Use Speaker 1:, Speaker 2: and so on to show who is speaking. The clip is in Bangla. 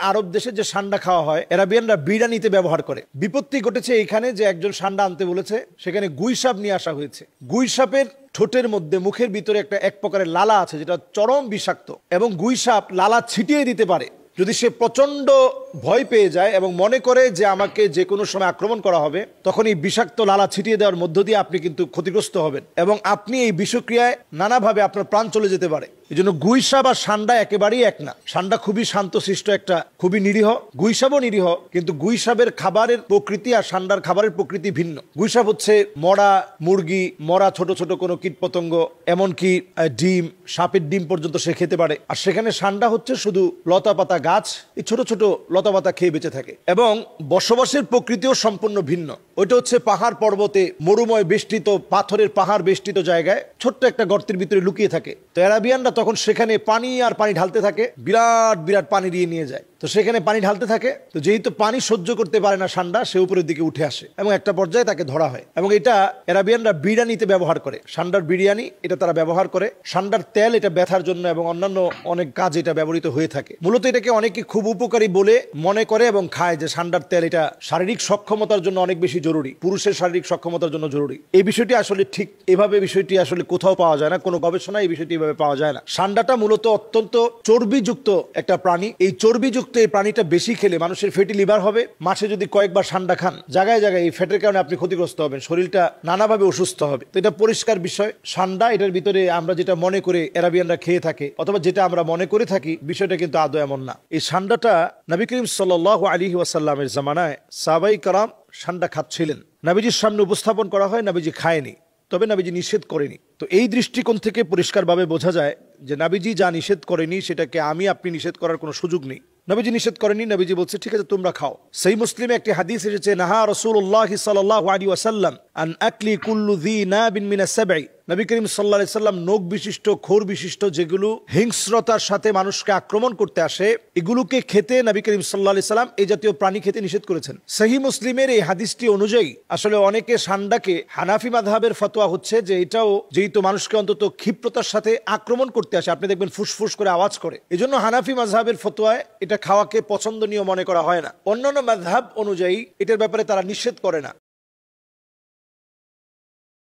Speaker 1: আরব দেশে যে সান্ডা খাওয়া হয় আরাবিয়ানরা বিরিয়ানিতে ব্যবহার করে। বিপত্তি ঘটেছে এইখানে যে একজন সান্ডা আনতে বলেছে, সেখানে গুই সাপ নিয়ে আসা হয়েছে। গুই সাপের ঠোঁটের মধ্যে মুখের ভিতরে এক প্রকারের লালা আছে যেটা চরম বিষাক্ত, এবং গুই সাপ লালা ছিটিয়ে দিতে পারে। যদি সে প্রচন্ড ভয় পেয়ে যায় এবং মনে করে যে আমাকে যে কোনো সময় আক্রমণ করা হবে, তখন এই বিষাক্ত লালা ছিটিয়ে দেওয়ার মধ্য দিয়ে আপনি কিন্তু ক্ষতিগ্রস্ত হবেন এবং আপনি এই বিষক্রিয়ায় নানাভাবে আপনার প্রাণ চলে যেতে পারে। এই জন্য গুইসাপ আর সান্ডা একেবারেই এক না। সান্ডা খুবই শান্তশিষ্ট, একটা খুবই নিরীহ, গুইসাপও নিরীহ, কিন্তু গুইসাপের খাবারের প্রকৃতি আর সান্ডার খাবারের প্রকৃতি ভিন্ন। গুইসাপ হচ্ছে মরা মুরগি, মরা ছোট ছোট কোনো কীটপতঙ্গ, এমনকি ডিম, সাপের ডিম পর্যন্ত সে খেতে পারে। আর সেখানে সান্ডা হচ্ছে শুধু লতা পাতা গাছ, এই ছোট ছোট লতা পাতা খেয়ে বেঁচে থাকে, এবং বসবাসের প্রকৃতিও সম্পূর্ণ ভিন্ন। ওইটা হচ্ছে পাহাড় পর্বতে, মরুময় বেষ্টিত, পাথরের পাহাড় বেষ্টিত জায়গায় ছোট্ট একটা গর্তের ভিতরে লুকিয়ে থাকে। তো আরাবিয়ানরা তখন সেখানে পানি আর পানি ঢালতে থাকে, বিরাট বিরাট পানি দিয়ে নিয়ে যায়। তো সেখানে পানি ঢালতে থাকে, তো যেহেতু পানি সহ্য করতে পারে না সান্ডা, সে উপরের দিকে উঠে আসে এবং একটা পর্যায়ে তাকে ধরা হয়। এবং এটা আরাবিয়ানরা বিরিয়ানিতে ব্যবহার করে। সান্ডার বিরিয়ানি এটা তারা ব্যবহার করে। সান্ডার তেল এটা ব্যথার জন্য এবং অন্যান্য অনেক কাজে এটা ব্যবহৃত হয়ে থাকে। মূলত এটাকে অনেকে খুব উপকারী বলে মনে করে এবং খায়, যে সান্ডার তেল এটা শারীরিক সক্ষমতার জন্য অনেক বেশি জরুরি, পুরুষের শারীরিক সক্ষমতার জন্য জরুরি। এই বিষয়টি আসলে ঠিক এভাবে বিষয়টি আসলে কোথাও পাওয়া যায় না, কোনো গবেষণায় এই বিষয়টি এভাবে পাওয়া যায় না। সান্ডাটা মূলত অত্যন্ত চর্বিযুক্ত একটা প্রাণী। এই চর্বিযুক্ত এই প্রাণীটা বেশি খেলে মানুষের ফ্যাটি লিভার হবে। মাসে যদি কয়েকবার সান্ডা খান, জায়গায় জায়গায় এই ফ্যাটের কারণে আপনি ক্ষতিগ্রস্ত হবেন, শরীরটা নানাভাবে অসুস্থ হবে। তো এটা পরিষ্কার বিষয়। সান্ডা এটার ভিতরে আমরা যেটা মনে করে আরাবিয়ানরা খেয়ে থাকে, অথবা যেটা আমরা মনে করে থাকি, বিষয়টা কিন্তু আদৌ এমন না। এই সান্ডাটা নবী করিম সাল্লাল্লাহু আলাইহি ওয়াসাল্লামের জামানায় সাহাবায়ে কেরাম সান্ডা খাচ্ছিলেন। নবীজির সামনে উপস্থাপন করা হয়, নবীজি খায়নি, তবে নবীজি নিষেধ করেনি। তো এই দৃষ্টিকোণ থেকে পরিষ্কারভাবে বোঝা যায় যে নবীজি যা নিষেধ করেনি সেটাকে আপনি নিষেধ করার কোনো সুযোগ নেই। নবীজি নিষেধ করেনি, নবীজি বলছে ঠিক আছে তোমরা খাও। সহিহ মুসলিমে একটি হাদিস এসেছে, নাহা রাসূলুল্লাহ সাল্লাল্লাহু আলাইহি ওয়াসাল্লাম আন আকলি কুল্লু যী নাবিন মিনাস সাবঈ। নবী করিম সাল্লাল্লাহু আলাইহি সাল্লাম নখ বিশিষ্ট, খোর বিশিষ্ট, যেগুলো হিংস্রতার সাথে মানুষকে আক্রমণ করতে আসে, এগুলোকে খেতে নবী করিম সাল্লাল্লাহু আলাইহি সাল্লাম এই জাতীয় প্রাণী খেতে নিষেধ করেছেন। সহিহ মুসলিমের এই হাদিসটি অনুযায়ী আসলে অনেকে সান্ডাকে, হানাফি মাযহাবের ফতোয়া হচ্ছে যে এটাও যেহেতু মানুষকে অন্তত ক্ষিপ্রতার সাথে আক্রমণ করতে আসে, আপনি দেখবেন ফুসফুস করে আওয়াজ করে, এজন্য হানাফি মাযহাবের ফতোয়ায় এটা খাওয়াকে পছন্দনীয় মনে করা হয় না। অন্যান্য মাযহাব অনুযায়ী এটার ব্যাপারে তারা নিষেধ করে না।